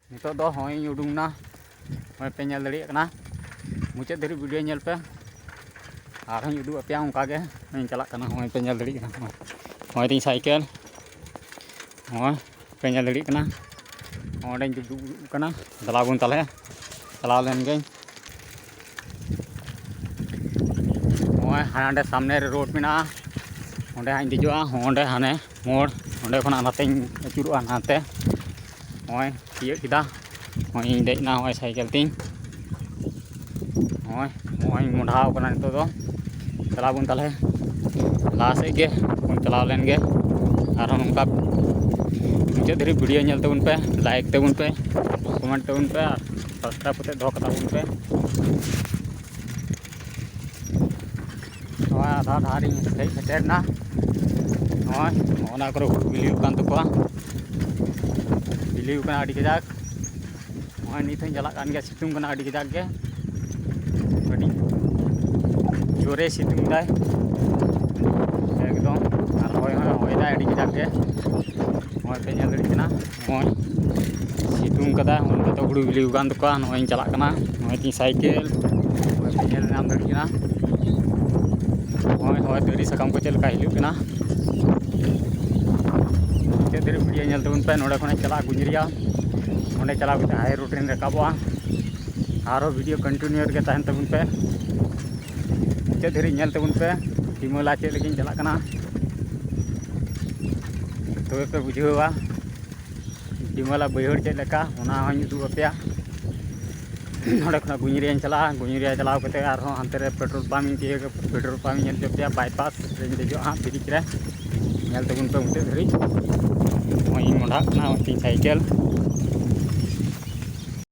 नितो दो होई उडुंगना होय पे नेल दड़ी कना मुचाद धरी वीडियो नेल पे आरहं उदू पे उनका गे चला कना होय पे नेल दड़ी कना होय ती साइकिल होय पे नेल दड़ी कना ओंडे दुदू कना चलाबुन ताले चलाव लेन गे होय हांडे सामने रे रोड मेना ओंडे हां दिजुआ ओंडे हाने मोड़ ओंडे खना नाते अचुरुआ नाते होय तियो किदा होय देना होय साइकिल तीन होय होय मुंडाव कना नितो दो चलाबुन ताले ला से गे बन चलाव लेन गे आरो नंका मुचाद धरी वीडियो नेल तबुन पे लाइक तबुन पे कमेंट तबुन पे सब्सक्राइब कते दो कताबुन पे होय आधा धारी से सेटेरना होय ओना करे हुड़ बिलिउ कान तकोआ बिलिउ कना आडी कजाक होय नित हन चला कान गे सितुंग कना आडी कजाक गे आडी जोरे सितुंग दाय एकदम आर होय होय दाय आडी कजाक गे होय पे नेल दड़ी कना होय सितुंग कदा उन तो हुड़ बिलिउ कान तकोआ होय चला कना होय ती साइकिल होय पे नेल नाम दड़ी कना होय होय दरी सकाम को चल का हिलु कना धीरे वीडियो नेल तबुन पे नोडे खने चला गुजरिया ओंडे चला कते हाई रोड रेन रकाबोआ आरो वीडियो कंटिन्यू गे तहन तबुन पे चे धीरे नेल तबुन पे डिमला चे लगिन चला कना तबे पे बुझेवा डिमला बैहड़ चे लेका ओना हन उदु अपेया नोडे खना गुजरिया चला गुजरिया चलाव कते आरो हानते रे पेट्रोल पंप इन तिए पेट्रोल पंप नेल चपेया बाईपास रे देजो हां ब्रिज रे नेल तबुन पे मुते धरी होय मुंडा कना होय ती साइकिल